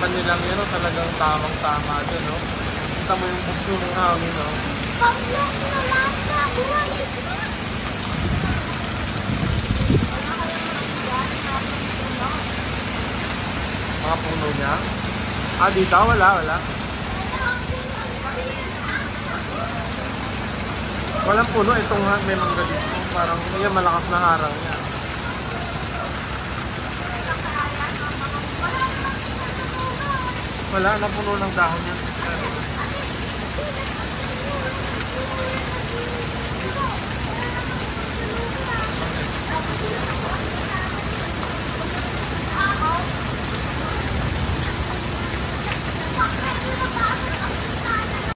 harapan nilang yun, talagang tamang-tama dyan, no? Kita mo yung bugso ng hangin, no? Mga puno niya. Ah, dito? Wala, wala. Walang puno. Itong may mangga dito. Parang yan, malakas na harang niya. Wala, napuno ng dahon yan.